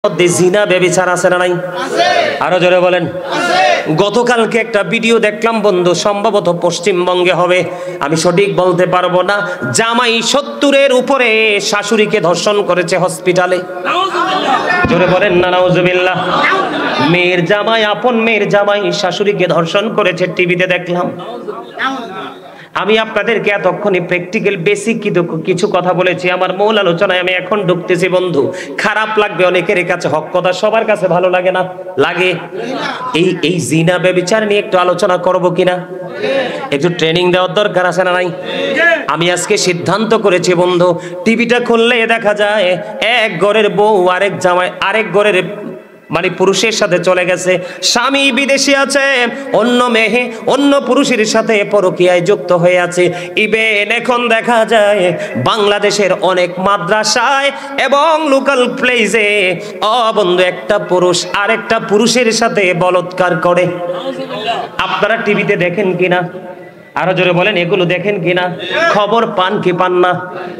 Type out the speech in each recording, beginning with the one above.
জিনা ব্যভিচার আছে না নাই? আরো জোরে বলেন। গতকালকে একটা ভিডিও দেখলাম বন্ধু, সম্ভবত পশ্চিমবঙ্গে হবে, আমি সঠিক বলতে পারবো না। জামাই 70-এর উপরে শাশুড়িকে ধর্ষণ করেছে হসপিটালে। জোরে বলেন না নাউজুবিল্লাহ। মেয়ের জামাই, আপন মেয়ের জামাই শাশুড়িকে ধর্ষণ করেছে, টিভিতে দেখলাম। আমি আপনাদেরকে এতক্ষণে প্র্যাকটিক্যাল বেসিক কিছু কথা বলেছি, আমার মূল আলোচনায় আমি এখন ঢুকতেছি বন্ধু। খারাপ লাগবে অনেকের কাছে, হক কথা সবার কাছে ভালো লাগে না, লাগে। এই জিনা ব্যভিচার নিয়ে একটু আলোচনা করব কিনা, একটু ট্রেনিং দেওয়ার দরকার আছে না নাই? আমি আজকে সিদ্ধান্ত করেছি বন্ধু, টিভিটা খুললে দেখা যায় এক ঘরের বউ আরেক জামাই আরেক ঘরের মানে পুরুষের সাথে চলে গেছে, স্বামী বিদেশে আছে, অন্য মেয়ে অন্য পুরুষের সাথে পরকীয়ায় যুক্ত হয়ে আছে। ইভেন এখন দেখা যায় বাংলাদেশের অনেক মাদ্রাসায় এবং লোকাল প্লেসে বন্ধু একটা পুরুষ আরেকটা পুরুষের সাথে বলাৎকার করে। আপনারা টিভিতে দেখেন কিনা? আরো জোরে বলেন, এগুলো দেখেন কিনা? খবর পান কি পান না?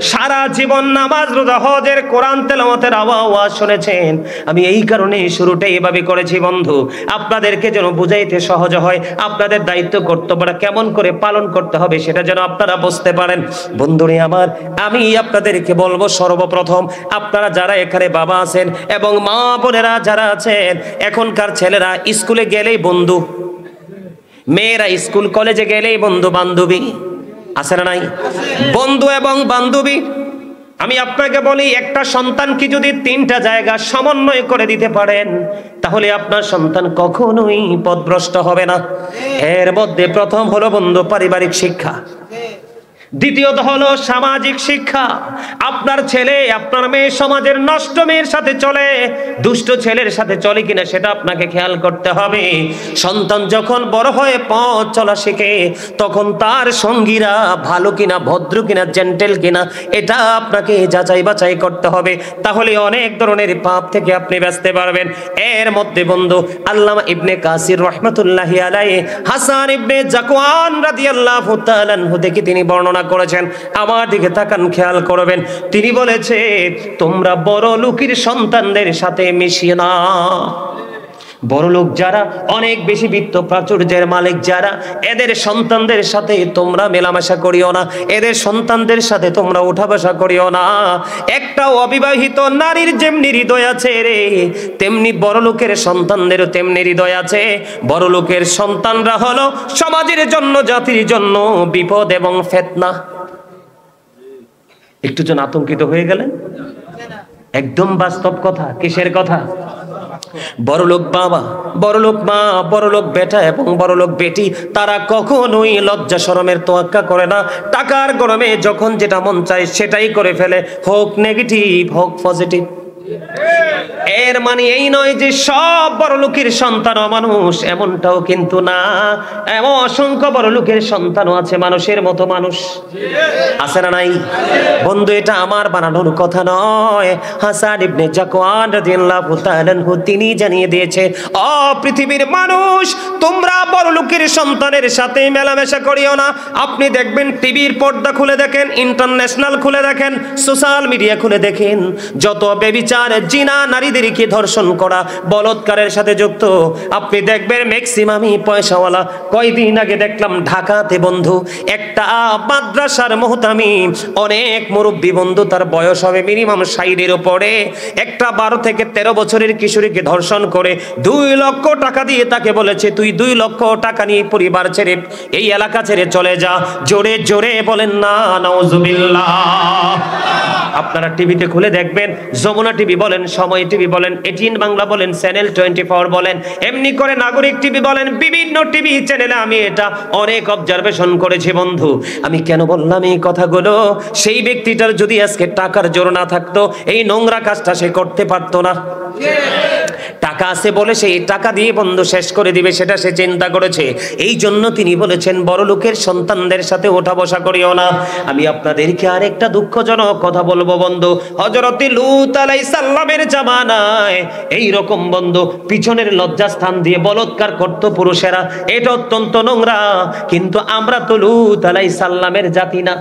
সারা জীবন নামাজ রোজা হজের কোরআন তেলাওয়াতের আওয়াজ শুনেছেন। আমি এই কারণে শুরুটা এভাবে করেছি বন্ধু, আপনাদেরকে যেন বুঝাইতে সহজ হয়, আপনাদের দায়িত্ব কর্তব্যটা কেমন করে পালন করতে হবে সেটা যেন আপনারা বুঝতে পারেন। বন্ধুরে আমার, আমি আপনাদেরকে বলবো, সর্বপ্রথম আপনারা যারা এখানে বাবা আছেন এবং মা বোনেরা যারা আছেন, এখনকার ছেলেরা স্কুলে গেলেই বন্ধু, মেয়েরা স্কুল কলেজে গেলেই বন্ধু বান্ধবী আছে না নাই? বন্ধু এবং বান্ধবী। আমি আপনাকে বলি, একটা সন্তানকে যদি 3টা জায়গা সমন্বয় করে দিতে পারেন, তাহলে আপনার সন্তান কখনোই পথভ্রষ্ট হবে না। এর মধ্যে প্রথম হলো বন্ধু পারিবারিক শিক্ষা, দ্বিতীয়ত হলো সামাজিক শিক্ষা। আপনার ছেলে আপনার মেয়ে সমাজের নষ্ট মেয়ের সাথে চলে, দুষ্ট ছেলের সাথে চলে কিনা সেটা আপনাকে খেয়াল করতে হবে। সন্তান যখন বড় হয়ে পথ চলা শেখে, তখন তার সঙ্গীরা ভালো কিনা, ভদ্র কিনা, জেন্টেল কিনা, এটা আপনাকে যাচাই বাছাই করতে হবে। তাহলে অনেক ধরনের পাপ থেকে আপনি বাঁচতে পারবেন। এর মধ্যে বন্ধু আল্লামা ইবনে কাসির রহমাতুল্লাহি আলাইহি হাসান ইবনে জাকওয়ান রাদিয়াল্লাহু তাআলা আনহু থেকে তিনি বর্ণনা করেছেন, আমার দিকে তাকান, খেয়াল করবেন। তিনি বলেছে, তোমরা বড় লোকের সন্তানদের সাথে মিশিয়ে না। বড় লোক যারা, অনেক বেশি বিত্ত প্রাচুর্যের মালিক যারা, এদের সন্তানদের সাথে তোমরা মেলামেশা করিও না, এদের সন্তানদের সাথে তোমরা উঠা বসা করিও না। একটা অবিবাহিত নারীর যেমনি হৃদয় আছে রে, তেমনি বড় লোকের সন্তানদেরও তেমনি হৃদয় আছে। বড় লোকের সন্তানরা হলো সমাজের জন্য, জাতির জন্য বিপদ এবং ফিতনা। একটু জন আতঙ্কিত হয়ে গেলেন? একদম বাস্তব কথা। কিসের কথা? বড়লোক বাবা, বড়লোক মা, বড়লোক বেটা এবং বড়লোক বেটি, তারা কখনোই লজ্জা শরমের তোয়াক্কা করে না। টাকার গরমে যখন যেটা মন চায় সেটাই করে ফেলে, হোক নেগেটিভ হোক পজিটিভ। এর মানে এই নয় যে সব বড় লোকের সন্তান মানুষ, এমনটাও কিন্তু না। এমন অসংখ্য বড় লোকের সন্তানও আছে মানুষের মতো মানুষ, আছে না নাই? বন্ধু, এটা আমার বানানোর কথা নয়। হাসান ইবনে জাকওয়ান রাদিয়াল্লাহু তাআলা আনহু তিনি জানিয়ে দিয়েছে, ও পৃথিবীর মানুষ, তোমরা বড় লোকের সন্তানের সাথে মেলামেশা করিও না। আপনি দেখবেন টিভির পর্দা খুলে দেখেন, ইন্টারন্যাশনাল খুলে দেখেন, সোশ্যাল মিডিয়া খুলে দেখেন, যত ব্যভিচার, জিনা, নারীদেরকে ধর্ষণ করা, বলাৎকারের সাথে যুক্ত, আপনি দেখবেন ম্যাক্সিমামই পয়সাওয়ালা। কয়দিন আগে দেখলাম ঢাকাতে বন্ধু একটা মাদ্রাসার মুহতামিম, অনেক মুরব্বী বন্ধু, তার বয়স হবে মিনিমাম 60-এর উপরে, একটা 12 থেকে 13 বছরের কিশোরীকে ধর্ষণ করে 2 লক্ষ টাকা দিয়ে তাকে বলেছে, তুই 2 লক্ষ টাকা নিয়ে পরিবার ছেড়ে এই এলাকা ছেড়ে চলে যা। জোরে জোরে বলেন না নাউজুবিল্লাহ। আপনারা টিভিতে খুলে দেখবেন, যমুনা টিভি বলেন, সময় টিভি বলেন, এটিএন বাংলা বলেন, চ্যানেল 24 বলেন, এমনি করে নাগরিক টিভি বলেন, বিভিন্ন টিভি চ্যানেলে আমি এটা অনেক অবজারভেশন করেছি বন্ধু। আমি কেন বললাম এই কথাগুলো? সেই ব্যক্তিটার যদি আজকে টাকার জোর না থাকতো, এই নোংরা কাজটা সে করতে পারতো না। টাকা আছে বলে সেই টাকা দিয়ে বন্ধু শেষ করে দিবে, সেটা সে চিন্তা করেছে। এই জন্য তিনি বলেছেন, বড় লোকের সন্তানদের সাথে ওঠা বসা করিও না। আমি আপনাদেরকে আরেকটা দুঃখজনক কথা বলবো বন্ধু, হযরত লূত আলাইহিস সালামের জামানায় এই রকম বন্ধু পিছনের লজ্জাস্থান দিয়ে বলাৎকার করত পুরুষেরা। এটা অত্যন্ত নোংরা, কিন্তু আমরা তো লূত আলাইহিস সালামের জাতি না।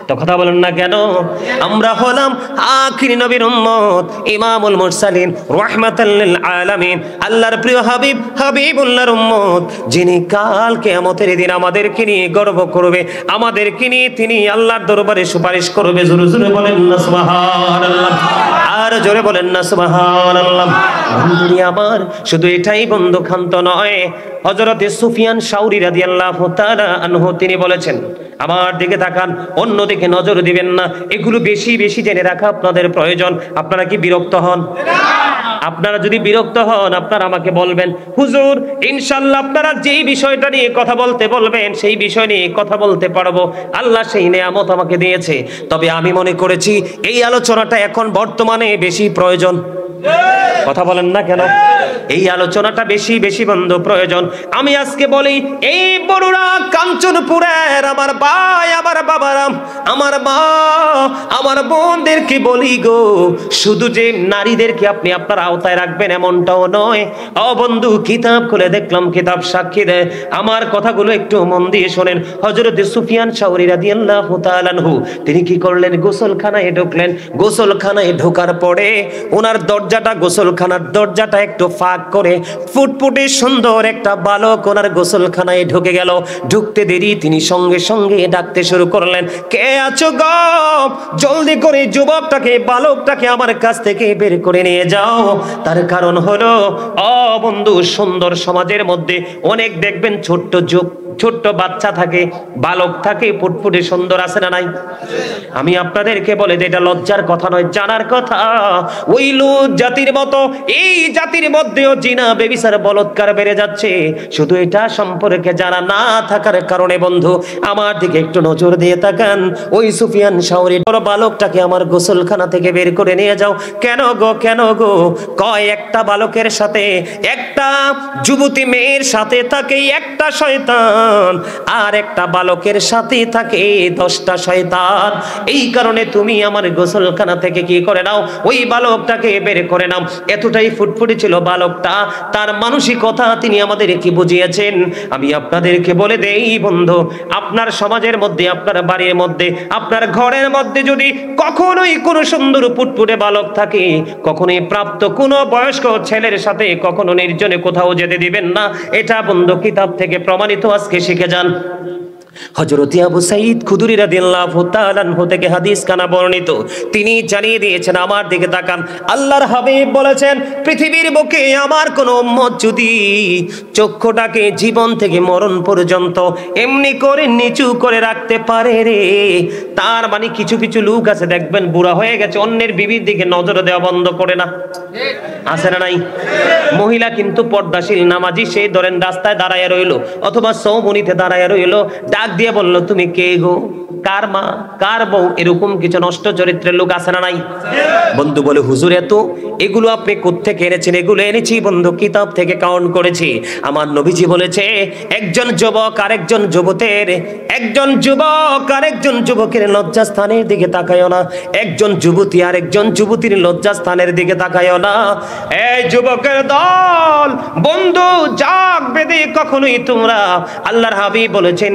তো কথা বলেন না কেন? আমরা হলাম আখিরি নবীর উম্মত, ইমামুল মুরসালিন, রাহমাতাল লিল আলামিন, আল্লাহর প্রিয় হাবিব, হাবিবুল্লাহর উম্মত, যিনি কাল কিয়ামতের দিন আমাদেরকে নিয়ে গর্ব করবে, আমাদেরকে নিয়ে তিনি আল্লাহর দরবারে সুপারিশ করবে। জোরে জোরে বলেন না সুবহানাল্লাহ, আর জোরে বলেন না সুবহানাল্লাহ। বন্ধুরি আমার, শুধু এটাই বন্ধু ক্ষান্ত নয়, হযরতে সুফিয়ান শাওরি রাদিয়াল্লাহু তাআলা আনহু তিনি বলেছেন, আমার দিকে তাকান, অন্য দিকে নজর দিবেন না। এগুলো বেশি বেশি জেনে রাখা আপনাদের প্রয়োজন। আপনারা কি বিরক্ত হন? আপনারা যদি বিরক্ত হন, আপনারা আমাকে বলবেন, হুজুর ইনশাআল্লাহ আপনারা যেই বিষয়টা নিয়ে কথা বলতে বলবেন সেই বিষয় নিয়ে কথা বলতে পারবো। আল্লাহ সেই নেয়ামত আমাকে দিয়েছে। তবে আমি মনে করেছি এই আলোচনাটা এখন বর্তমানে বেশি প্রয়োজন। কথা বলেন না কেন? এই আলোচনাটা বেশি বেশি বন্ধু প্রয়োজন। আমি আজকে বলি, এই বড়ুরা কাঞ্চনপুরের আমার ভাই, আমার বাবারা, আমার মা, আমার বোনদেরকে বলি গো, শুধু যে নারীদেরকে আপনি আপনার আওতায় রাখবেন এমনটাও নয়। ও বন্ধু, কিতাব খুলে দেখলাম, কিতাব সাক্ষী দেয়। আমার কথাগুলো একটু মন দিয়ে শোনেন। হযরত সুফিয়ান শাওরি রাদিয়াল্লাহু তাআলা আনহু তিনি কি করলেন? গোসলখানায় ঢুকলেন। গোসলখানায় ঢোকার পরে ওনার দরজাটা, গোসলখানার দরজাটা একটু ফাঁক করে ফুটফুটে সুন্দর একটা বালক ওনার গোসলখানায় ঢুকে গেল। ঢুকতে দেরি তিনি সঙ্গে সঙ্গে ডাকতে শুরু করলেন, কে আছো গো? জলদি করে যুবকটাকে, বালকটাকে আমার কাছ থেকে বের করে নিয়ে যাও। তার কারণ হলো, ও বন্ধু, সুন্দর সমাজের মধ্যে অনেক দেখবেন ছোট্ট বাচ্চা থাকে, বালক থাকে, ফুটফুটে সুন্দর, আছে না নাই? আমি আপনাদেরকে বলে যে এটা লজ্জার কথা নয়, জানার কথা। ওই লুত জাতির মতো এই জাতির মধ্যেও জিনা, বেবিচার, বলৎকার বেড়ে যাচ্ছে। শুধু এটা সম্পর্কে জানা না থাকার কারণে বন্ধু আমার দিকে একটু নজর দিয়ে তাকান। ওই সুফিয়ান শাওরি বড় বালকটাকে আমার গোসলখানা থেকে বের করে নিয়ে যাও। কেন গো, কেন গো? কয় একটা বালকের সাথে, একটা যুবতী মেয়ের সাথে থাকে একটা শয়তান, আর একটা বালকের সাথে থাকে 10টা শয়তান। এই কারণে তুমি আমার গোসলখানা থেকে কি করে নাও, ওই বালকটাকে বের করে নাও। এতটাই ফুটফুটে ছিল বালকটা, তার মানসিকতা তিনি আমাদের কি বুঝিয়েছেন। আমি আপনাদেরকে বলে দেই বন্ধু, আপনার সমাজের মধ্যে, আপনার বাড়ির মধ্যে, আপনার ঘরের মধ্যে যদি কখনোই কোনো সুন্দর ফুটফুটে বালক থাকে, কখনোই প্রাপ্ত কোনো বয়স্ক ছেলের সাথে কখনো নির্জনে কোথাও যেতে দিবেন না। এটা বন্ধু কিতাব থেকে প্রমাণিত, আজকে শিখে যান। হযরত আবু সাঈদ খুদরি রাদিয়াল্লাহু তাআলা আনহু থেকে হাদিস কানা বর্ণিত, তিনি জানিয়ে দিয়েছেন, আমার দিকে তাকান, আল্লাহর হাবিব বলেছেন, পৃথিবীর বুকে আমার কোন উম্মত যদি চক্ষুটাকে জীবন থেকে মরণ পর্যন্ত এমনি করে নিচু করে রাখতে পারে রে, তার মানে কিছু কিছু লোক আছে দেখবেন বুড়া হয়ে গেছে, অন্যের বিবির দিকে নজর দেওয়া বন্ধ করে না, আছে না নাই? মহিলা কিন্তু পর্দাশীল নামাজি, সেই ধরেন রাস্তায় দাঁড়ায় রইলো অথবা সৌবনিতে দাঁড়ায় রইলো, ডাক দিয়ে বলল, তুমি কে গো, কার মা, কার বউ? এরকম কিছু নষ্ট চরিত্রের লোক আছে না নাই? বন্ধু বলে, হুজুর এত এগুলো আপনি কোত্থেকে এনেছেন? এগুলো এনেছি বন্ধু কিতাব থেকে কাউন্ট করেছি। আমার নবীজি বলেছে, একজন যুবক আরেকজন যুবতের, একজন যুবক আরেকজন যুবকের লজ্জাস্থানের দিকে তাকায়ও না, একজন যুবতী আরেকজন যুবতীর লজ্জাস্থানের দিকে তাকায়ও না। এই যুবকের দল বন্ধু, জাগ বেদে কখনোই তোমরা, আল্লাহর হাবিব বলেছেন,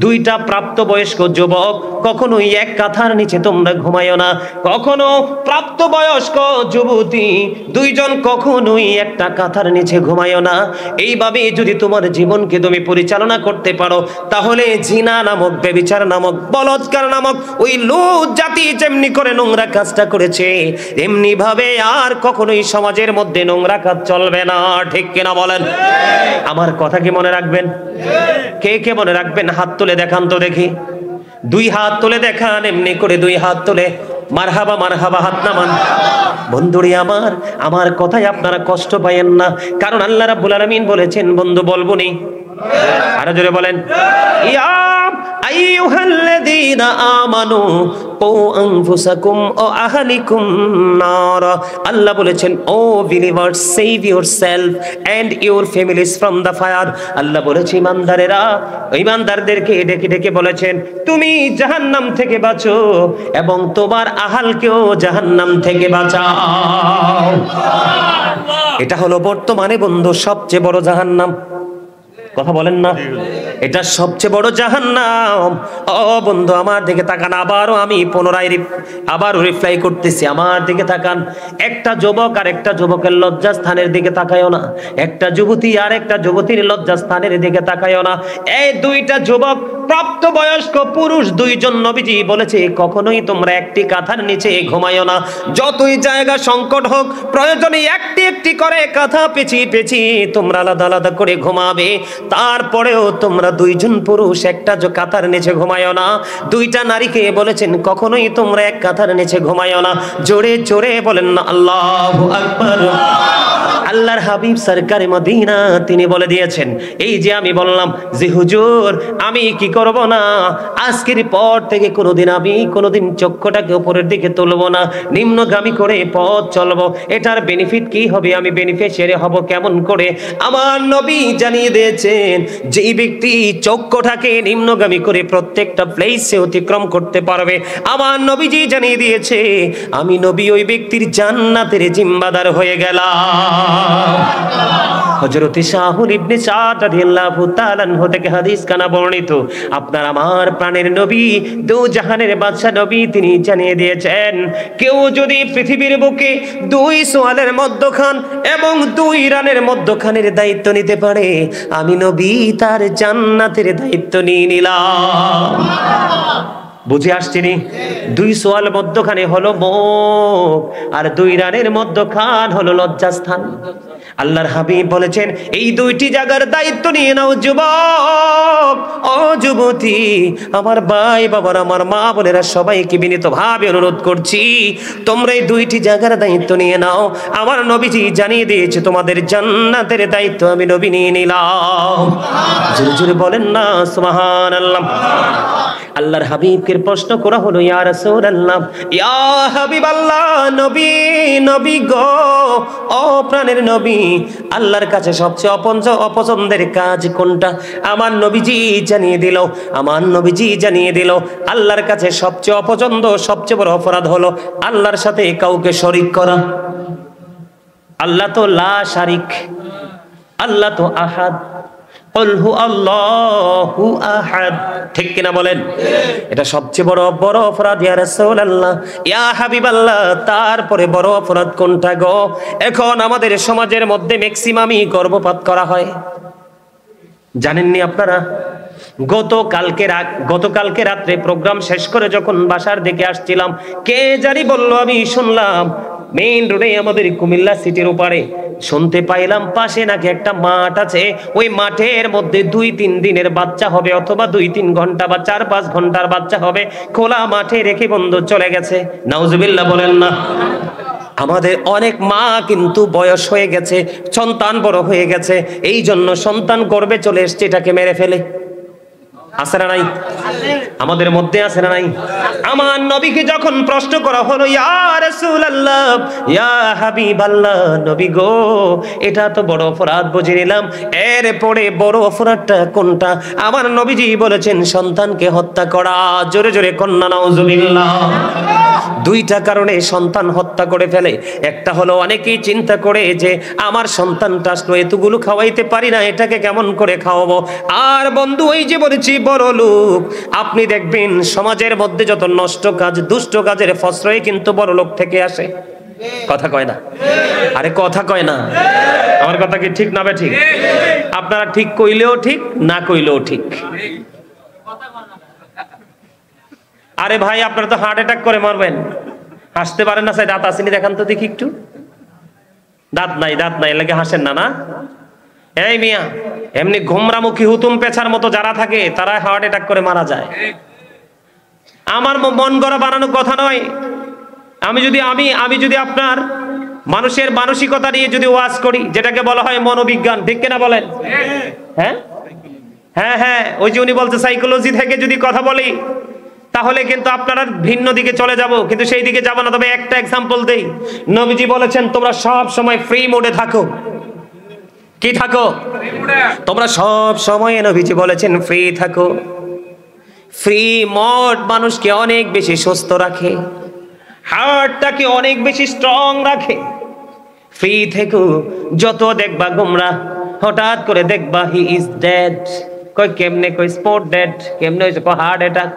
দুইটা প্রাপ্তবয়স্ক যুবক কখনোই এক কাঁথার নিচে তোমরা ঘুমায়ও না। কখনো প্রাপ্তবয়স্ক যুবতী দুইজন কখনোই একটা কাঁথার নিচে ঘুমায়ও না। এইভাবে যদি তোমার জীবনকে তুমি পরিচালনা করতে পারো, তাহলে জিনা নামক, ব্যভিচার নামক, বলৎকার নামক ওই লুত জাতি যেমনি করে নোংরা কাজটা করেছে, এমনি ভাবে আর কখনোই সমাজের মধ্যে নোংরা কাজ চলবে না। ঠিক কিনা বলেন? আমার কথা কি মনে রাখবেন? কে কে মনে রাখবেন? হাত তুলে দেখান তো দেখি, 2 হাত তুলে দেখান, এমনি করে 2 হাত তুলে মারহাবা মারহাবা, হাত নামান। বন্ধুরি আমার কথায় আপনারা কষ্ট পায়েন না, কারণ আল্লাহ রাব্বুল আলামিন বলেছেন, বন্ধু বলবো নি, আরো জোরে বলেন, ইয়া আইয়ুহাল্লাযীনা আমানু কু আনফুসাকুম ওয়া আহলিকুম নার। আল্লাহ বলেছেন, O believers, save yourself and your families from the fire. আল্লাহ বলেছে, ইমানদারেরা, ইমানদারদেরকে ডেকে ডেকে বলেছেন, তুমি জাহান্নাম থেকে বাঁচো এবং তোমার আহালকেও জাহান্নাম থেকে বাঁচাও। এটা হলো বর্তমানে বন্ধু সবচেয়ে বড় জাহান্নাম। কথা বলেন না? এটা সবচেয়ে বড় জাহান্নাম। ও বন্ধু আমার দিকে তাকান, আবারও আমি পুনরায় আবার রিপ্লাই করতেছি, আমার দিকে তাকান। একটা যুবক আর একটা যুবকের লজ্জাস্থানের দিকে তাকায়ও না, একটা যুবতী আর একটা যুবতীর লজ্জাস্থানের দিকে তাকায়ও না। এই দুইটা যুবক প্রাপ্তবয়স্ক পুরুষ দুইজন, নবীজি বলেছে কখনোই তোমরা একটি কাঁথার নিচে ঘুমায়ও না। যতই জায়গা সংকট হোক, প্রয়োজনে একটি একটি করে কাঁথা পেঁচিয়ে পেঁচিয়ে তোমরা আলাদা আলাদা করে ঘুমাবে। তারপরেও তোমরা দুইজন পুরুষ একটা কাঁথার নিচে ঘুমায়ও না। দুইটা নারীকে বলেছেন কখনোই তোমরা এক কাঁথার নিচে ঘুমায়ও না। জোরে জোরে বলেন না আল্লাহু আকবার। আল্লাহর হাবিব সরকারে মদিনা তিনি বলে দিয়েছেন, এই যে আমি বললাম যে হুজুর আমি কি করব না, আজকের পর থেকে কোনোদিন চক্ষুটাকে উপরের দিকে তুলব না, নিম্নগামী করে পথ চলবো। এটার বেনিফিট কি হবে, আমি বেনিফিশিয়ারি হব কেমন করে? আমার নবী জানিয়ে দিয়েছেন যেই ব্যক্তি চক্ষুটাকে নিম্নগামী করে প্রত্যেকটা প্লেসে অতিক্রম করতে পারবে, আমার নবীজি জানিয়ে দিয়েছে আমি নবী ওই ব্যক্তির জান্নাতের জিম্মাদার হয়ে গেলাম। হযরত শাহুল ইবনে সাদ রাদিয়াল্লাহু তাআলা আনহু থেকে হাদিস কানা বর্ণিত, আপনার আমার প্রাণের নবী, দু জাহানের বাদশা নবী, তিনি জানিয়ে দিয়েছেন কেউ যদি পৃথিবীর বুকে দুই সোয়ালের মধ্যখান এবং দুই রানের মধ্যখানের দায়িত্ব নিতে পারে, আমি নবী তার জান্নাতের দায়িত্ব নিয়ে নিলাম। বুঝে আসছেনি? দুই সোয়াল মধ্যখানে হলো মুখ, আর দুই রানের মধ্যখান হলো লজ্জাস্থান। আল্লাহর হাবিব বলেছেন এই দুইটি জায়গার দায়িত্ব নিয়ে নাও যুবক, ও যুবতী, আমার ভাই বাবার, আমার মা বোনেরা, সবাইকে বিনীতভাবে অনুরোধ করছি তোমরা এই দুইটি জায়গার দায়িত্ব নিয়ে নাও। আমার নবীজি জানিয়ে দিয়েছে তোমাদের জান্নাতের দায়িত্ব আমি নবী নিয়ে নিলাম। জোরে জোরে বলেন না সুবহানাল্লাহ। আল্লাহর হাবিবকে প্রশ্ন করা হলো, ইয়া রাসূলুল্লাহ, ইয়া হাবিবাল্লাহ, নবী, নবী গো, ও প্রাণের নবী, আল্লাহর কাছে সবচেয়ে অপছন্দের কাজ কোনটা? আমার নবীজি জানিয়ে দিল আল্লাহর কাছে সবচেয়ে অপছন্দ, সবচেয়ে বড় অপরাধ হলো আল্লাহর সাথে কাউকে শরীক করা। আল্লাহ তো লা শারিক, আল্লাহ তো আহাদ, আল্লাহু আহাদ, ঠিক কিনা বলেন? এটা সবচেয়ে বড় অপরাধ ইয়া রাসূলুল্লাহ, ইয়া হাবিবাল্লাহ। তারপরে বড় অপরাধ কোনটা গো? এখন আমাদের সমাজের মধ্যে ম্যাক্সিমামই গর্ভপাত করা হয়, জানেননি আপনারা? গতকালকে রাত্রে প্রোগ্রাম শেষ করে যখন বাসার দিকে আসছিলাম, কে জানি বলল, আমি শুনলাম মেইন রোডে আমাদের কুমিল্লা সিটির উপরে শুনতে পাইলাম পাশে নাকি একটা মাঠ আছে, ওই মাঠের মধ্যে 2-3 দিনের বাচ্চা হবে, অথবা 2-3 ঘন্টা বা 4-5 ঘন্টার বাচ্চা হবে, খোলা মাঠে রেখে বন্ধু চলে গেছে। নাউজুবিল্লাহ বলেন না। আমাদের অনেক মা কিন্তু বয়স হয়ে গেছে, সন্তান বড় হয়ে গেছে, এই জন্য সন্তান গর্ভে চলে এসছে, এটাকে মেরে ফেলে। আছে না নাই? আমাদের মধ্যে আছে না নাই? আমার নবীকে যখন প্রশ্ন করা হলো, ইয়া রাসূলুল্লাহ, ইয়া হাবিবাল্লাহ, নবী গো, এটা তো বড় অপরাধ বুঝে নিলাম, এরপরে বড় অপরাধটা কোনটা? আমার নবীজি বলেছেন সন্তানকে হত্যা করা। জোরে জোরে কন্যা নাউজুবিল্লাহ। দুইটা কারণে সন্তান হত্যা করে ফেলে। একটা হলো অনেকেই চিন্তা করে যে আমার সন্তানটা আসলো, এতগুলো খাওয়াইতে পারি না, এটাকে কেমন করে খাওয়াবো। আর বন্ধু, ওই যে বলেছি বড় লোক, আপনি দেখবেন সমাজের মধ্যে যত নষ্ট কাজ, দুষ্ট কাজের ফসরই কিন্তু বড় লোক থেকে আসে। কথা কয় না? আরে কথা কয় না? আমার কথা কি ঠিক না? ঠিক? আপনারা ঠিক কইলেও ঠিক, না কইলেও ঠিক। আরে ভাই, আপনারা তো হার্ট অ্যাটাক করে মারবেন। হাসতে পারেন না? দাঁত আসেনি, দেখান তো দেখি একটু। দাঁত নাই লাগে হাসেন না? না, এই মিয়া, এমনি গোমরামুখী হুতুম পেছার মতো যারা থাকে তারা হার্ট অ্যাটাক করে মারা যায়। আমার মন গড়া বানানো কথা নয়। আমি যদি আপনার মানুষের মানসিকতা নিয়ে যদি ওয়াজ করি, যেটাকে বলা হয় মনোবিজ্ঞান, ঠিক কিনা বলেন? হ্যাঁ, ওই যে উনি বলছে সাইকোলজি থেকে যদি কথা বলি, তাহলে কিন্তু আপনারা ভিন্ন দিকে চলে যাব, কিন্তু সেই দিকে যাব না। তবে একটা এক্সাম্পল দেই, নবীজি বলেছেন তোমরা সব সময় ফ্রি মোডে থাকো। কি থাকো? তোমরা সব সময়, নবীজি বলেছেন ফ্রি থাকো। ফ্রি মোড মানুষকে অনেক বেশি সুস্থ রাখে, হার্টটাকে অনেক বেশি স্ট্রং রাখে। ফ্রি থেকো, যত দেখবা গোমরা, হঠাৎ করে দেখবা হি ইজ ডেড, কই কেমনে, কই স্পট ডেড, কেমনে হয়েছে, কই হার্ট অ্যাটাক,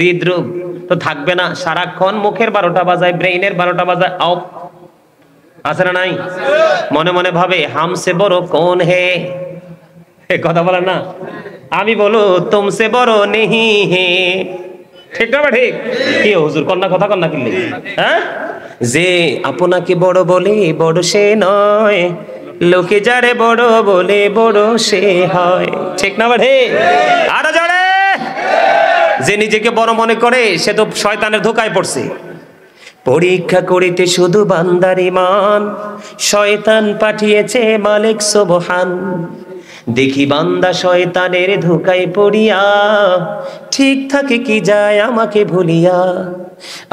হৃদরোগ। তো থাকবে না, সারাক্ষণ মুখের 12টা বাজায়, ব্রেইনের 12টা বাজায়। আও আছে না নাই? মনে মনে ভাবে হামসে বড় কোন হে, কথা বলেন না, আমি বলো তুমসে বড় নেহি হে, ঠিক না? ঠিক কি হুজুর কন্যা কথা কন্যা কিনলে, হ্যাঁ? যে আপনাকে বড় বলে বড় সে নয়, লোকে যারে বড় বলে বড় সে হয়, ঠিক না? ঠিক। আরো জোরে। যে নিজেকে বড় মনে করে সে তো শয়তানের ধোকায় পড়ছে। পরীক্ষা করিতে শুধু বান্দার ঈমান, শয়তান পাঠিয়েছে মালিক সুবহান। দেখি বান্দা শয়তানের ধোকায় পড়িয়া, ঠিক থাকে কি যায় আমাকে ভুলিয়া।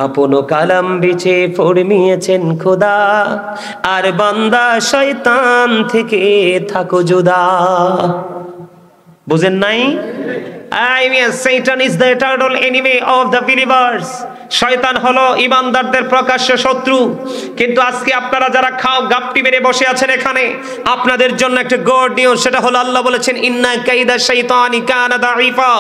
আপন কালাম বিছে ফরমিয়েছেন খোদা, আর বান্দা শয়তান থেকে থাকো জুদা। বুঝেন নাই? I mean, Satan is the eternal enemy of the believers. শয়তান হলো ঈমানদারদের প্রকাশ্য শত্রু। কিন্তু আজকে আপনারা যারা খাও গাপটি মেরে বসে আছেন এখানে, আপনাদের জন্য একটা গুড নিউজ, সেটা হলো আল্লাহ বলেছেন ইন্না কাইদা শাইতানি কানা দাঈফা।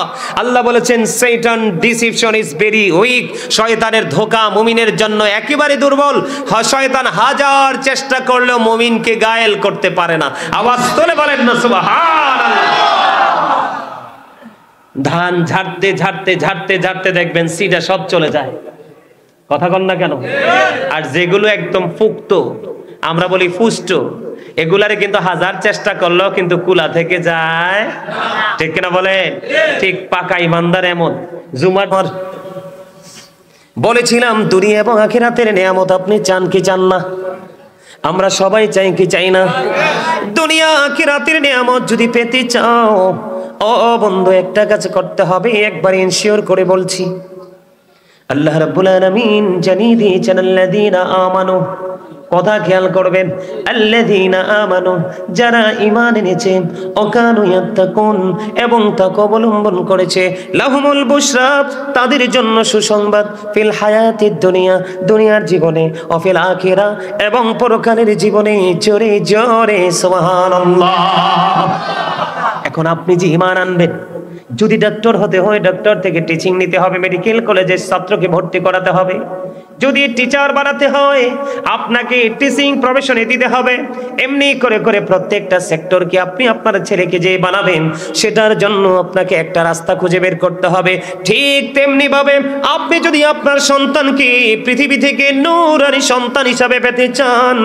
আল্লাহ বলেছেন শয়তান ডিসিপশন ইজ ভেরি উইক। শয়তানের ধোঁকা মুমিনের জন্য একেবারে দুর্বল। শয়তান হাজার চেষ্টা করলেও মুমিনকে গায়েল করতে পারে না। আওয়াজ তুলে বলেন না সুবহানাল্লাহ। ধান ঝাড়তে ঝাড়তে ঝাড়তে ঝাড়তে দেখবেন সিডা সব চলে যায়, কথা কন না কেন? আর যেগুলো একদম পুক্ত, আমরা বলি পুষ্ট, এগুলারে কিন্তু হাজার চেষ্টা করলেও কিন্তু কুলা থেকে যায়, ঠিক কিনা বলে? ঠিক পাকা ইমানদার এমন। জুমার বলেছিলাম দুনিয়া এবং আখিরাতের নিয়ামত আপনি চান কি চান না? আমরা সবাই চাই কি চাই না? দুনিয়া আখিরাতের নিয়ামত যদি পেতে চাও, ও বন্ধু, একটা কাজ করতে হবে, একবার ইনশিওর করে বলছি। আল্লাহ রাব্বুল আলামিন জানিয়ে দিয়েছেন আল্লাযীনা আমানু, কথা খেয়াল করবেন, আল্লাযীনা আমানু, যারা ঈমান এনেছে, ওয়াকানু ইয়াত্তাকুন, এবং তাকওয়া অবলম্বন করেছে, লাহুমুল বুশরা, তাদের জন্য সুসংবাদ, ফিল হায়াতিদ দুনিয়া, দুনিয়ার জীবনে, ও ফিল আখিরা, এবং পরকালের জীবনে। জোরে জোরে সুবহানাল্লাহ। এখন আপনি যে ঈমান আনবেন, যদি ডাক্তার হতে হয় ডাক্তার থেকে টিচিং নিতে হবে, মেডিকেল কলেজে ছাত্রকে ভর্তি করাতে হবে। যদি টিচার বানাতে হয় আপনাকে টিচিং প্রফেশনে দিতে হবে। এমনি করে করে প্রত্যেকটা সেক্টরকে আপনি আপনার ছেলেকে যে বানাবেন, সেটার জন্য আপনাকে একটা রাস্তা খুঁজে বের করতে হবে। ঠিক তেমনি ভাবে আপনি যদি আপনার সন্তানকে পৃথিবী থেকে নূরানি সন্তান হিসাবে পেতে চান,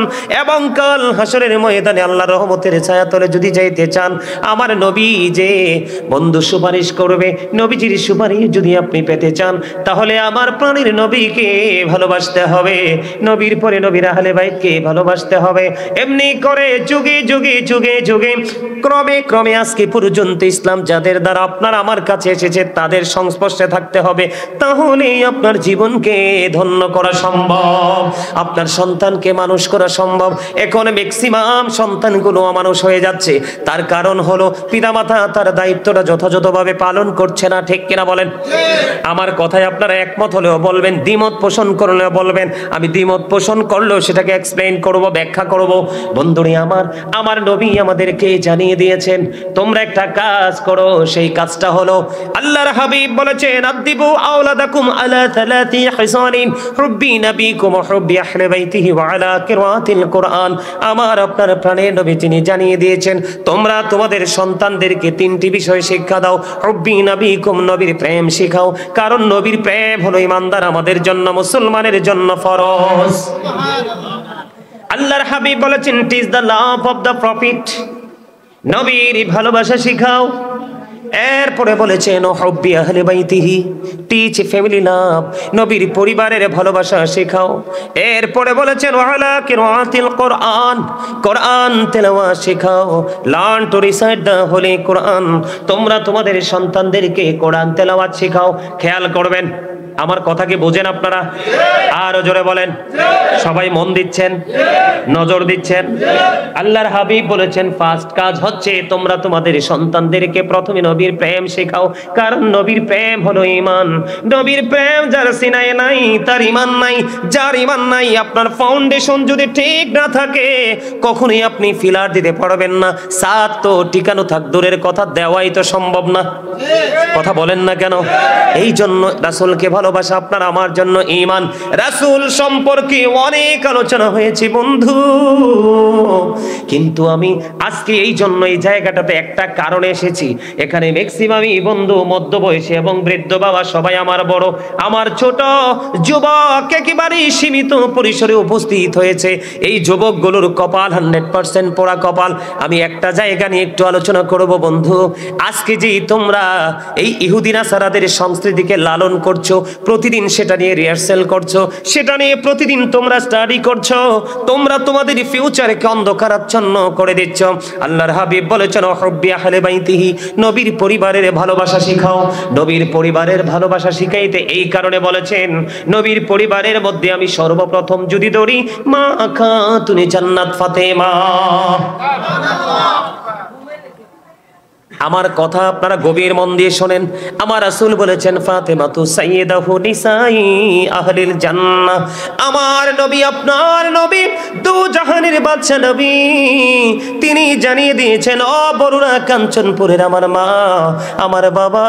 এবং কাল হাসরের ময়দানে আল্লাহর রহমতের ছায়াতলে যদি যাইতে চান, আমার নবী যে বন্ধু সুপারিশ করবে, নবীজির সুপারিশ যদি আপনি পেতে চান, তাহলে আমার প্রাণের নবীকে ভালোবাসতে হবে, নবীর পরে নবীর আহলে বাইতকে ভালোবাসতে হবে। এমনি করে যুগে যুগে যুগে যুগে ক্রমে ক্রমে আজকে পর্যন্ত ইসলাম যাদের দ্বারা আপনার আমার কাছে এসেছে, তাদের সংস্পর্শে থাকতে হবে। তাহলেই আপনার জীবনকে ধন্য করা সম্ভব, আপনার সন্তানকে মানুষ করা সম্ভব। এখন ম্যাক্সিমাম সন্তানগুলো অমানুষ হয়ে যাচ্ছে, তার কারণ হলো পিতামাতা তার দায়িত্বটা যথাযথভাবে পালন করছে না, ঠিক কিনা বলেন? আমার কথায় আপনারা একমত হলেও বলবেন, দ্বিমত পোষণ করলেও বলবেন। আমি দ্বিমত পোষণ করলেও সেটাকে এক্সপ্লেইন করব, ব্যাখ্যা করব। বন্ধুরে আমার নবী আমাদেরকে জানিয়ে দিয়েছেন, তোমরা একটা কাজ করো, সেই কাজটা হলো আল্লাহর হাবিব বলেছেন, আদিবু আওলাদাকুম আলা থালাতি হিসানিন, হুব্বি নবীকুম হুব্বি আহলে বাইতিহি ওয়া আলা কিরাতিল কুরআন। আমার আপনার প্রাণের নবী তিনি জানিয়ে দিয়েছেন, তোমরা তোমাদের সন্তানদেরকে তিনটি বিষয় শিক্ষা দাও। হুব্বি নবীকুম, নবীর প্রেম শিখাও, কারণ নবীর প্রেম হলো ইমানদার আমাদের জন্য, মুসলমানের জন্য ফরজ। আল্লাহর হাবিব বলেছেন, it is the love of the profit, নবীর ভালোবাসা শিখাও। এরপরে বলেছেন, ও হুব্বি আহলে বাইতিহি, টিচ ফ্যামিলি লাভ, নবীর পরিবারের ভালোবাসা শেখাও। এরপরে বলেছেন, ওয়ালা কিরাতিল কোরআন, কোরআন তেলাওয়াত শেখাও। Learn to recite the holy Quran, তোমরা তোমাদের সন্তানদেরকে কোরআন তেলাওয়াত শেখাও। খেয়াল করবেন, আমার কথা কি বোঝেন আপনারা? আরো জোরে বলেন। সবাই মন দিচ্ছেন, নজর দিচ্ছেন? আল্লাহর হাবিব বলেছেন ফার্স্ট কাজ হচ্ছে তোমরা তোমাদের সন্তানদেরকে প্রথমে নবীর প্রেম শেখাও, কারণ নবীর প্রেম হলো ঈমান। নবীর প্রেম যার সিনায় নাই তার ঈমান নাই। যার ঈমান নাই, আপনার ফাউন্ডেশন যদি ঠিক না থাকে কখনোই আপনি ফিলার দিতে পারবেন না। সাত তো টিকানো থাক দূরের কথা, দেওয়াই তো সম্ভব না। কথা বলেন না কেন? এই জন্য রাসূলকে ভালোবাসা আপনার আমার জন্য ঈমান। রাসূল সম্পর্কে অনেক আলোচনা হয়েছে বন্ধু, কিন্তু আমি আজকে এই জন্য এই জায়গাটাতে একটা কারণে এসেছি। এখানে ম্যাক্সিমামই বন্ধু মধ্যবয়সী এবং বৃদ্ধ বাবা, সবাই আমার বড়, আমার ছোট যুবক একেবারেই সীমিত পরিসরে উপস্থিত হয়েছে। এই যুবকগুলোর কপাল 100% পোড়া কপাল। আমি একটা জায়গা নিয়ে একটু আলোচনা করব বন্ধু। আজকে যে তোমরা এই ইহুদি নাসারাদের সংস্কৃতিকে লালন করছো, প্রতিদিন সেটা নিয়ে রিহার্সাল করছো, সেটা নিয়ে প্রতিদিন তোমরা স্টাডি করছো, তোমরা তোমাদের ফিউচারকে অন্ধকারাচ্ছন্ন করে দিচ্ছ। আল্লাহর হাবিব বলেছেন হুব্বি আহলে বাইতিহি, নবীর পরিবারের ভালোবাসা শিখাও। নবীর পরিবারের ভালোবাসা শিখাইতে এই কারণে বলেছেন, নবীর পরিবারের মধ্যে আমি সর্বপ্রথম যদি ধরি মা খাতুনে জান্নাত ফাতেমা। আমার কথা আপনারা গভীর মন দিয়ে শোনেন। আমার রাসূল বলেছেন ফাতেমা তু সাইয়্যিদাতু নিসাই আহলিল জান্নাহ। আমার নবী, আপনার নবী, দু জাহানের বাদশা নবী, তিনি জানিয়ে দিয়েছেন ও বরুণা কাঞ্চনপুরের আমার মা, আমার বাবা,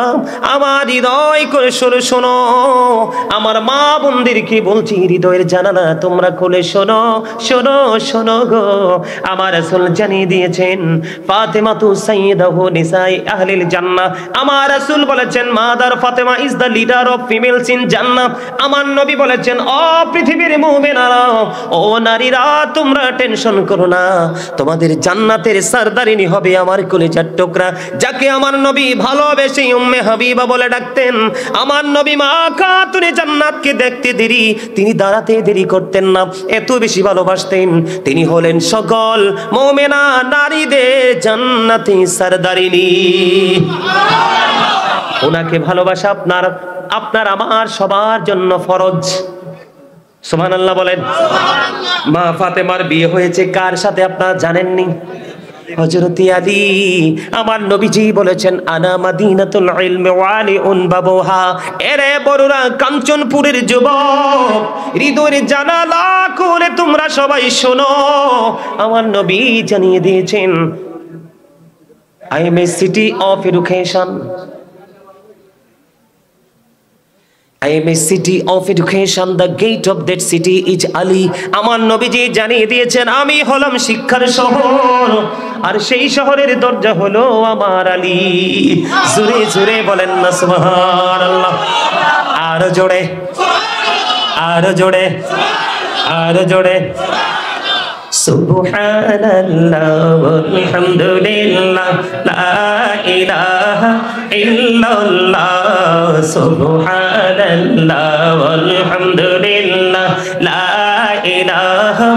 আমার হৃদয় করে শোনো, আমার মা বোনদের কি বলছি, হৃদয়ের জানালা তোমরা খুলে শোনো, শোনো, শোনো গো। আমার রাসূল জানিয়ে দিয়েছেন ফাতেমা তু সাইয়্যিদাতু নিসাই আহলিল জান্নাহ। আমার রাসূল বলেছেন mother Fatema is the leader of females in জান্নাহ। আমার নবী বলেছেন ও পৃথিবীর মুমিনারা, ও নারীরা, তোমরা টেনশন করো না, তোমাদের জান্নাতের সরদারিনী হবে আমার কলিজার টুকরা, যাকে আমার নবী ভালোবেসে উম্মে হাবিবা বলে ডাকতেন। আমার নবী মা খাতুনে জান্নাতকে দেখতে দেরি, তিনি দাঁড়াতে দেরি করতেন না, এত বেশি ভালোবাসতেন। তিনি হলেন সকল মুমিনা নারীদের জান্নাতি সরদারিনী। ওনাকে ভালোবাসা আপনার আমার সবার জন্য ফরজ। সুবহানাল্লাহ বলেন। মা ফাতেমার বিয়ে হয়েছে কার সাথে আপনারা জানেননি? হযরত আলী। আমার নবীজি বলেছেন আনা মাদিনাতুল ইলমি ওয়া আলিউন বাবুহা। এরে বড়রা কাঞ্চনপুরের যুবক, হৃদয়ের জানালা খুলে তোমরা সবাই শোনো। আমার নবী জানিয়ে দিয়েছেন I am a city of education. I am a city of education. The gate of that city is Ali. আমার নবীজি জানিয়ে দিয়েছেন আমি হলাম শিক্ষার শহর, আর সেই শহরের দরজা হলো আমার আলী। জোরে জোরে বলেন না সুবহানাল্লাহ। আরো জোরে, আরো জোরে, আরো জোরে। সুবহানাল্লাহ ওয়ালহামদুলিল্লাহ লা ইলাহা ইল্লাল্লাহ। সুবহানাল্লাহ ওয়ালহামদুলিল্লাহ লা ইলাহা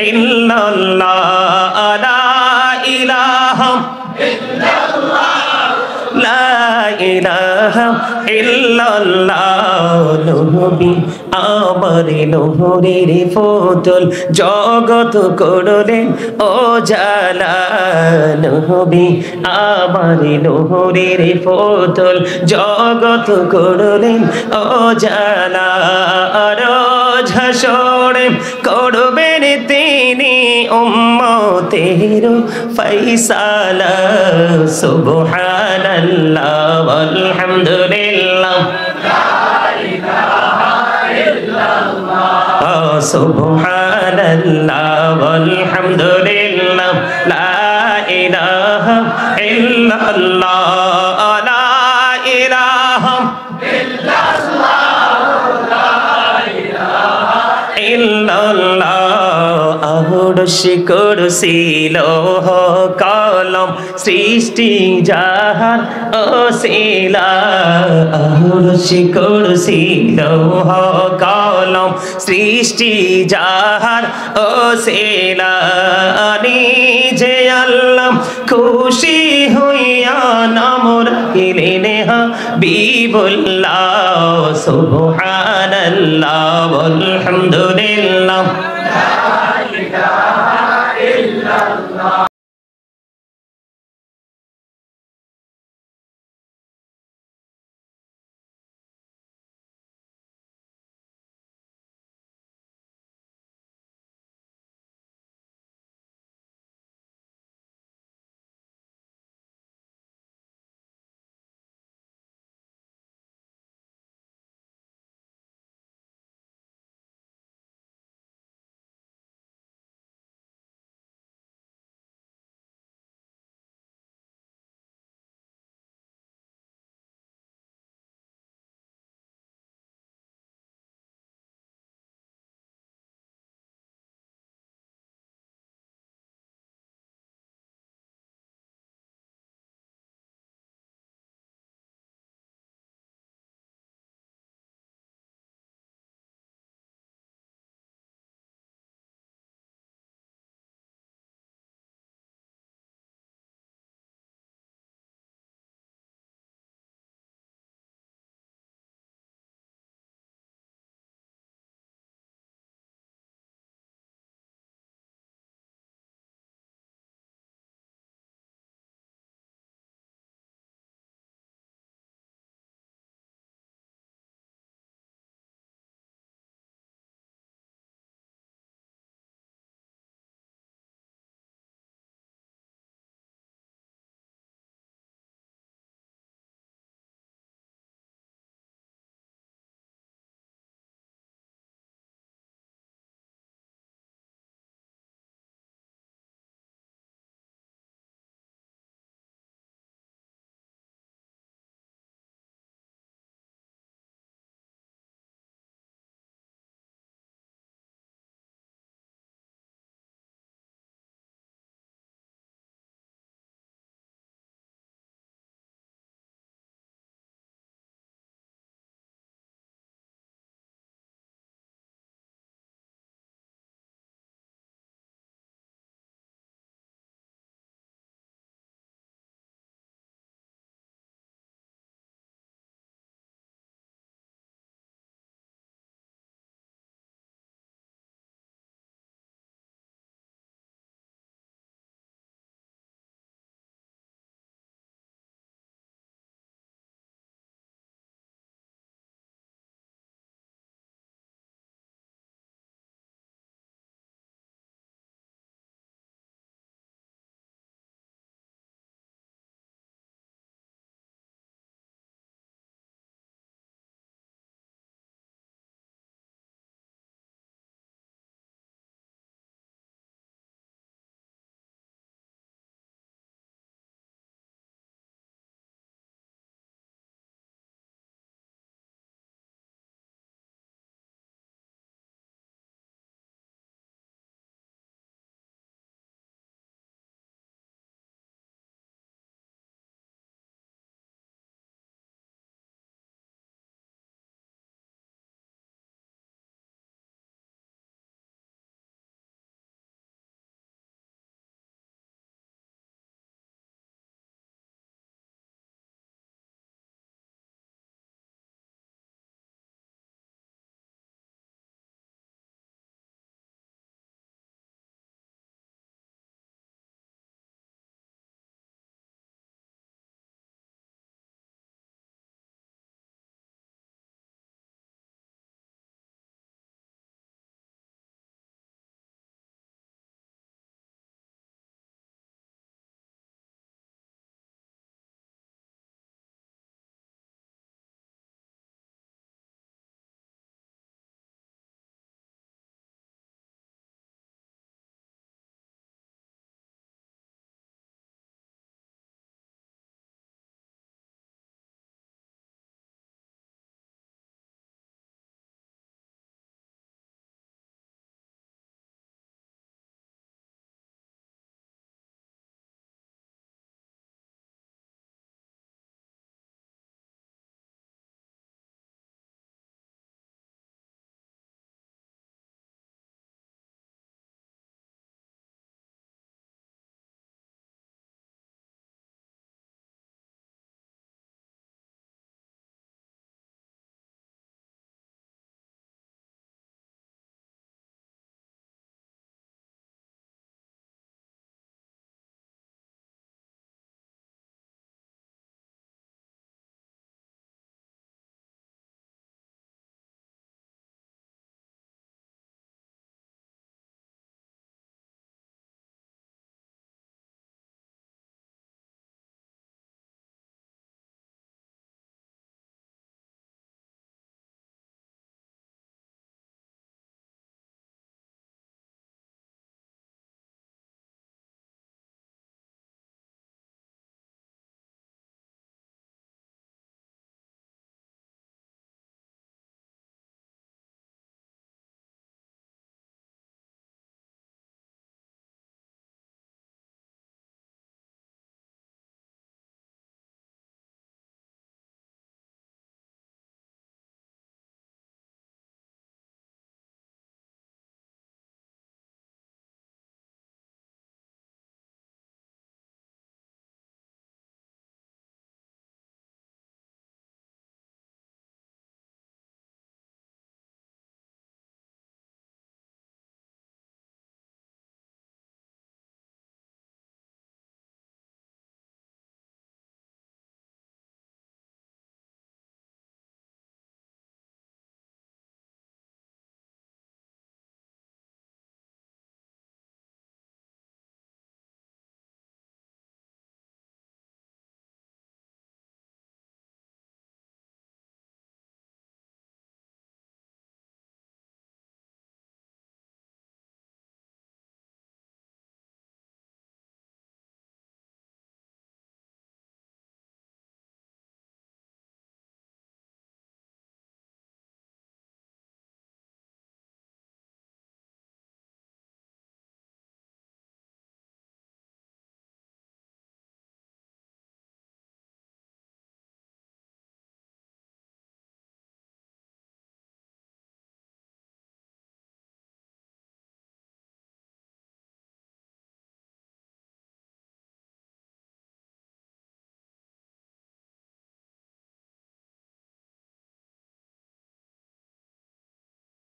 ইল্লাল্লাহ। লা ইলাহা ইল্লাল্লাহ, লা ইলাহা ইল্লাল্লাহ। নবী আমার নহরের ফতুল, জগত করলেন ও জালা। নবী আমার নহরের ফতুল, জগত করলেন ও জালা। রোজ হাসরে করবেন তিনি উম্মতের ফয়সালা। সুবহানাল্লাহ ওয়ালহামদুলিল্লাহ লা ইলাহা ইল্লাল্লাহ। সুবহানাল্লাহ ওয়ালহামদুলিল্লাহ লা ইলাহা ইল্লাল্লাহ। লা ইলাহা আরশে কুরসি লৌহ কলম সৃষ্টি যাহার ওসিলা। আরশে কুরসি লৌহ কলম সৃষ্টি যাহার ওসিলা। নিজে আল্লাহ খুশি হইয়া নাম রাখিলেন হাবিবুল্লাহ সুবহানাল্লাহ আলহামদুলিল্লাহ।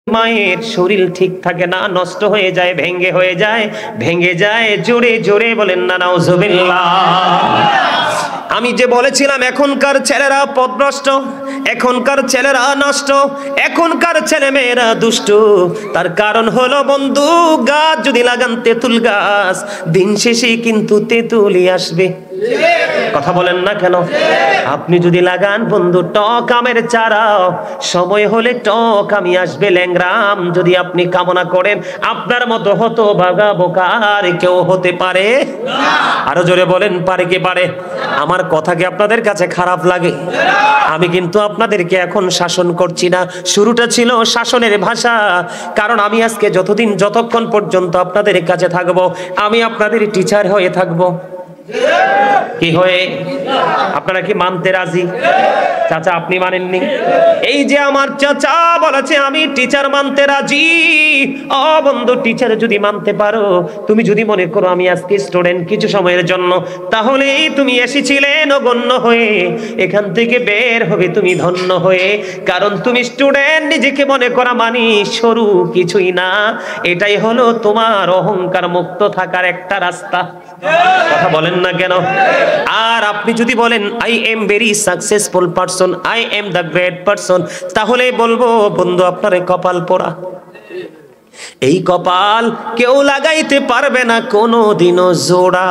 মায়ের শরীর ঠিক থাকে না, নষ্ট হয়ে যায়, ভেঙে যায়। জোরে জোরে বলেন না নাউজুবিল্লাহ। আমি যে বলেছিলাম এখনকার ছেলেরা পথভ্রষ্ট, এখনকার ছেলেরা নষ্ট, এখনকার ছেলে মেয়েরা দুষ্ট, তার কারণ হলো বন্ধু, গাছ যদি লাগান তেঁতুল গাছ, দিন শেষে কিন্তু তেঁতুলই আসবে। কথা বলেন না কেন? আপনি যদি লাগান বন্ধু টক আমের চারা, সময় হলে টক আমি আসবে ল্যাংরাম। যদি আপনি কামনা করেন, আপনার মতো হতভাগা বোকা আর কেউ হতে পারে না। আরো জোরে বলেন, পারে কি পারে? আমার কথা কি আপনাদের কাছে খারাপ লাগে? আমি কিন্তু আপনাদেরকে এখন শাসন করছি না, শুরুটা ছিল শাসনের ভাষা। কারণ আমি আজকে যতক্ষণ পর্যন্ত আপনাদের কাছে থাকবো, আমি আপনাদের টিচার হয়ে থাকবো। কি হয়ে? আপনারা কি মানতে রাজি? চাচা আপনি মানেননি? এই যে আমার চাচা বলেছে আমি টিচার মানতে রাজি। ও বন্ধু, টিচার যদি মানতে পারো, তুমি যদি মনে করো আমি আজকে স্টুডেন্ট কিছু সময়ের জন্য, তাহলেই তুমি এসেছিলে নগণ্য হয়ে, এখান থেকে বের হবে তুমি ধন্য হয়ে। কারণ তুমি স্টুডেন্ট, নিজেকে মনে করা মানি সরু কিছুই না। এটাই হলো তোমার অহংকার মুক্ত থাকার একটা রাস্তা। কথা বলেন না কেন? আর আপনি যদি বলেন I am very successful person, I am the great person, তাহলে বলবো বন্ধু আপনার কপাল পোড়া। এই কপাল কেউ লাগাইতে পারবে না কোনোদিনও জোড়া।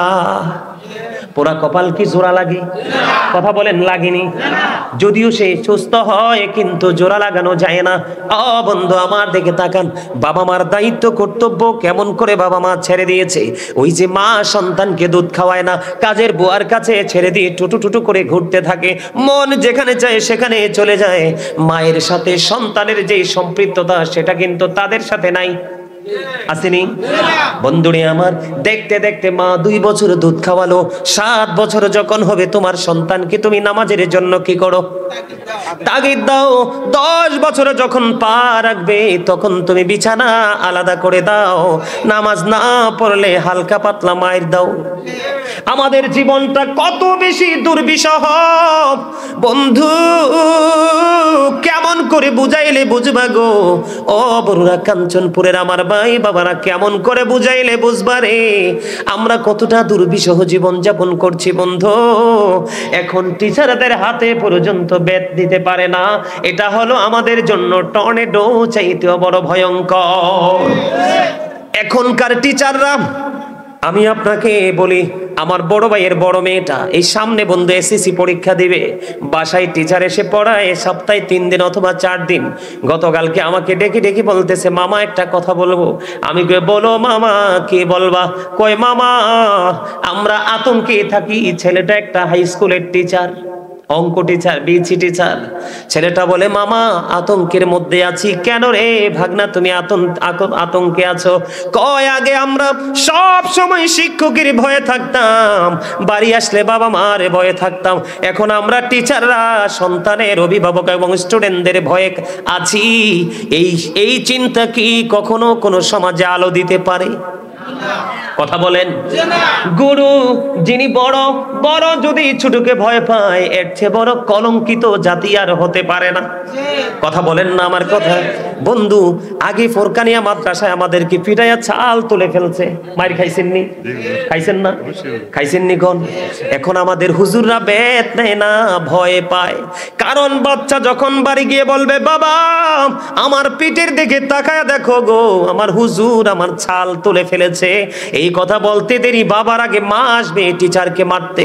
পোড়া কপাল কি জোড়া লাগে? কথা বলেন, লাগেনি? যদিও সে সুস্থ হয়, কিন্তু জোড়া লাগানো যায় না। ও বন্ধু আমার দিকে তাকান, বাবা মার দায়িত্ব কর্তব্য কেমন করে বাবা মা ছেড়ে দিয়েছে। ওই যে মা সন্তানকে দুধ খাওয়ায় না, কাজের বুয়ার কাছে ছেড়ে দিয়ে টুটু টুটু করে ঘুরতে থাকে, মন যেখানে চায় সেখানে চলে যায়। মায়ের সাথে সন্তানের যে সম্পৃক্ততা, সেটা কিন্তু তাদের সাথে নাই। আসেনি? বন্ধুরে আমার, দেখতে দেখতে মা 2 বছর দুধ খাওয়ালো, 7 বছর যখন হবে তোমার সন্তানকে তুমি নামাজের জন্য কি করো? তাগিদ দাও। 10 বছর যখন পা রাখবে, তখন তুমি বিছানা আলাদা করে দাও। নামাজ না পড়লে হালকা পাতলা মায়ের দাও। আমাদের জীবনটা কত বেশি দুর্বিষহ বন্ধু, কেমন করে বুঝাইলে বুঝবা গো? ও বড়রা, কাঞ্চনপুরের আমার ভাই বাবারা, কেমন করে বুঝাইলে বুঝবা রে? আমরা কতটা দুর্বিষহ জীবন যাপন করছি বন্ধু। এখন টিচারদের হাতে পর্যন্ত বেত দিতে পারে না। এটা হলো আমাদের জন্য টর্নেডো চাইতেও বড় ভয়ঙ্কর। এখনকার টিচাররা, আমি আপনাকে বলি, আমার বড় ভাইয়ের বড় মেয়েটা এই সামনে বন্ধু এসএসসি পরীক্ষা দিবে, বাসায় টিচার এসে পড়ায় সপ্তাহে 3 দিন অথবা 4 দিন। গতকালকে আমাকে ডেকে ডেকে বলতেছে, মামা একটা কথা বলবো। আমি কই, বলো মামা, কি বলবা? কয়, মামা আমরা আতঙ্কে থাকি। ছেলেটা একটা হাই স্কুলের টিচার, অঙ্ক টিচার, বিসি টিচার। ছেলেটা বলে, মামা আতঙ্কের মধ্যে আছি। কেন রে ভাগনা, তুমি আতঙ্কে আছো? কয়, আগে আমরা সব সময় শিক্ষকের ভয়ে থাকতাম, বাড়ি আসলে বাবা মার ভয়ে থাকতাম। এখন আমরা টিচাররা সন্তানের অভিভাবক এবং স্টুডেন্টদের ভয়ে আছি। এই চিন্তা কি কখনো কোনো সমাজে আলো দিতে পারে? কথা বলেন। গুরু যিনি বড় বড় যদি ছোটকে ভয় পায়, এর চেয়ে বড় কলঙ্কিত জাতি আর হতে পারে না। কথা বলেন না আমার কথা? বন্ধু, আগে ফোরকানিয়া মাদ্রাসায় আমাদেরকে পিটাইয়া ছাল তুলে ফেলছে। মার খাইছেননি? খাইছেন না? খাইছেননি কোন? এখন আমাদের হুজুররা বেত নেয় না, ভয় পায়। কারণ বাচ্চা যখন বাড়ি গিয়ে বলবে, বাবা আমার পিঠের দিকে তাকায় দেখো গো, আমার হুজুর আমার ছাল তুলে ফেলেছে, এই কথা বলতে দেরি বাবার আগে মা আসবে টিচারকে মারতে।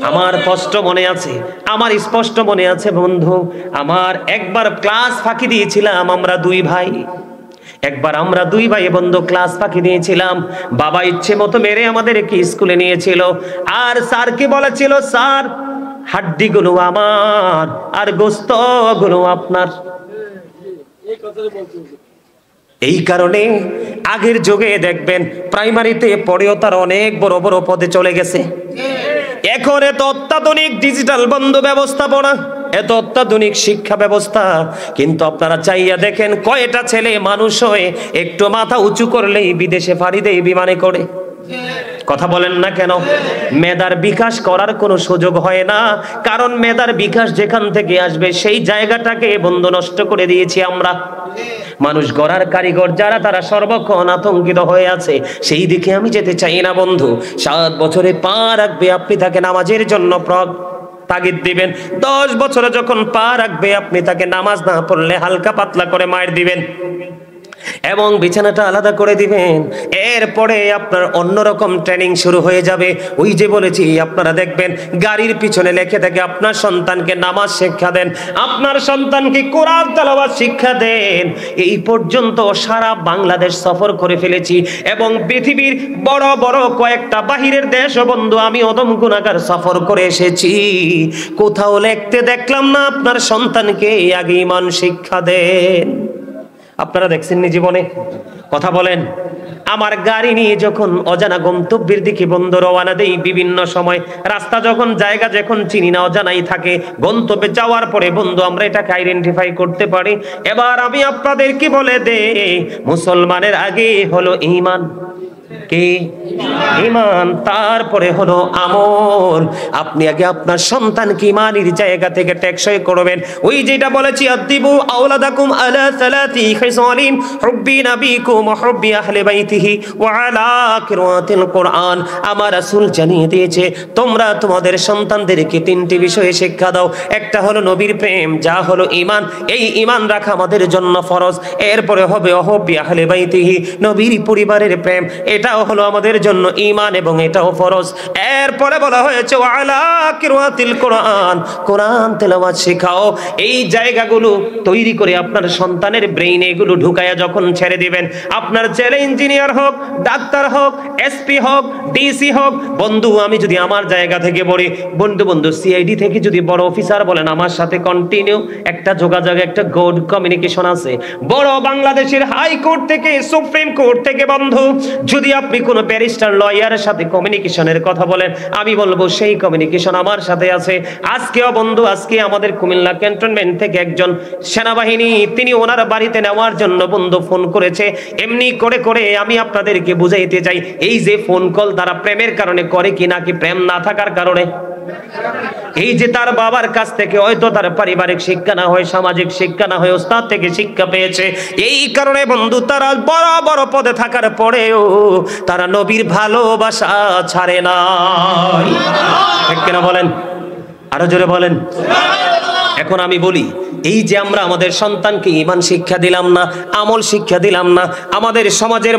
আমার স্পষ্ট মনে আছে, আমার স্পষ্ট মনে আছে বন্ধু, আমার একবার ক্লাস ফাঁকি দিয়েছিলাম আমরা 2 ভাই। একবার আমরা 2 ভাই বন্ধু ক্লাস ফাঁকি দিয়েছিলাম। বাবা ইচ্ছে মতো মেরে আমাদেরকে স্কুলে নিয়েছিল। আর স্যারকে বলেছিল, স্যার হাড্ডিগুলো আমার আর গোস্তগুলো আপনার। এই কারণে আগের যুগে দেখবেন প্রাইমারিতে পড়েও তার অনেক বড় বড় পদে চলে গেছে। এখন এত অত্যাধুনিক ডিজিটাল বন্ধু ব্যবস্থাপনা, এত অত্যাধুনিক শিক্ষা ব্যবস্থা, কিন্তু আপনারা চাইয়া দেখেন কয়টা ছেলে মানুষ হয়ে একটু মাথা উঁচু করলেই বিদেশে পাড়ি দেয় বিমানে করে। কথা বলেন না কেন? মেধার বিকাশ করার কোনো সুযোগ হয় না, কারণ মেধার বিকাশ যেখান থেকে আসবে সেই জায়গাটাকে বন্ধু নষ্ট করে দিয়েছি আমরা। মানুষ গড়ার কারিগর যারা, তারা সর্বক্ষণ আতঙ্কিত হয়ে আছে, সেই দিকে আমি যেতে চাই না বন্ধু। 7 বছরে পা রাখবে আপনি তাকে নামাজের জন্য তাগিদ দিবেন, 10 বছরে যখন পা রাখবে আপনি তাকে নামাজ না পড়লে হালকা পাতলা করে মার দিবেন এবং বিছানাটা আলাদা করে দিবেন। এরপরে আপনার অন্যরকম ট্রেনিং শুরু হয়ে যাবে। ওই যে বলেছি, আপনারা দেখবেন গাড়ির পিছনে লেখে থাকে আপনার সন্তানকে নামাজ শিক্ষা দেন, আপনার সন্তানকে কোরআন তেলাওয়াত শিক্ষা দেন। এই পর্যন্ত সারা বাংলাদেশ সফর করে ফেলেছি এবং পৃথিবীর বড় বড় কয়েকটা বাহিরের দেশও বন্ধু আমি অদম গুনাহগার সফর করে এসেছি। কোথাও লিখতে দেখলাম না আপনার সন্তানকে আগে ঈমান শিক্ষা দেন। আপনারা দেখছেন নি জীবনে? কথা বলেন। আমার গাড়ি নিয়ে যখন অজানা গন্তব্যের দিকে বন্ধু রওনা দেই, বিভিন্ন সময় রাস্তা যখন জায়গা যখন চিনি না, অজানাই থাকে, গন্তব্যে যাওয়ার পরে বন্ধু আমরা এটাকে আইডেন্টিফাই করতে পারি। এবার আমি আপনাদেরকে বলে দেই, মুসলমানের আগে হলো ঈমান। কি? ঈমান, তারপরে হলো আমল। আপনি আগে আপনার সন্তানকে ঈমানের জায়গা থেকে টেকসই করবেন। ওই যেটা বলেছি, আদিবু আওলাদাকুম আলা সালাতি খিসালিন হুব্বি নাবিকুম ওয়া হুব্বি আহলি বাইতিহি ওয়া আলা কিরাতিল কুরআন। আমার রাসূল জানিয়ে দিয়েছে, তোমরা তোমাদের সন্তানদেরকে 3টি বিষয়ে শিক্ষা দাও। একটা হলো নবীর প্রেম, যা হলো ঈমান। এই ঈমান রাখা আমাদের জন্য ফরজ। এরপরে হবে হুব্বি আহলি বাইতিহি, নবীর পরিবারের প্রেম, এটাও হলো আমাদের জন্য ঈমান এবং এটাও ফরজ। এরপরে বলা হয়েছে ওয়ালা কিরাতিল কুরআন, কোরআন তেলাওয়াত শেখাও। এই জায়গাগুলো তৈরি করে আপনার সন্তানের ব্রেইনে এগুলো ঢুকায়া যখন ছেড়ে দিবেন, আপনার ছেলে ইঞ্জিনিয়ার হোক, ডাক্তার হোক, এসপি হোক, ডিসি হোক, বন্ধু আমি যদি আমার জায়গা থেকে বলি, বন্ধু সিআইডি থেকে যদি বড় অফিসার বলেন, আমার সাথে কন্টিনিউ একটা যোগাযোগ, একটা গুড কমিউনিকেশন আছে। বড় বাংলাদেশের হাইকোর্ট থেকে, সুপ্রিম কোর্ট থেকে বন্ধু যদি আপনি কোনো ব্যারিস্টার লয়ারের সাথে কমিউনিকেশনের কথা বলেন, আমি বলবো সেই কমিউনিকেশন আমার সাথে আছে। আজকেও বন্ধু, আজকে আমাদের কুমিল্লা ক্যান্টনমেন্ট থেকে একজন সেনাবাহিনী, তিনি ওনার বাড়িতে নেওয়ার জন্য বন্ধু ফোন করেছে। এমনি করে করে আমি আপনাদেরকে বুঝাইতে চাই, এই যে ফোন কল তারা প্রেমের কারণে করে কি নাকি প্রেম না থাকার কারণে? এই যে তার বাবার কাছ থেকে হয়তো তার পারিবারিক শিক্ষা না হয়, সামাজিক শিক্ষা না হয়, ওস্তাদ থেকে শিক্ষা পেয়েছে। এই কারণে বন্ধু তারা বড় বড় পদে থাকার পরেও তারা নবীর ভালোবাসা ছাড়ে না। ঠিক কিনা বলেন? আরো জোরে বলেন। এখন আমি বলি, এই যে আমরা আমাদের সন্তানকে ঈমান শিক্ষা দিলাম না, আমল শিক্ষা দিলাম না, আমাদের সমাজের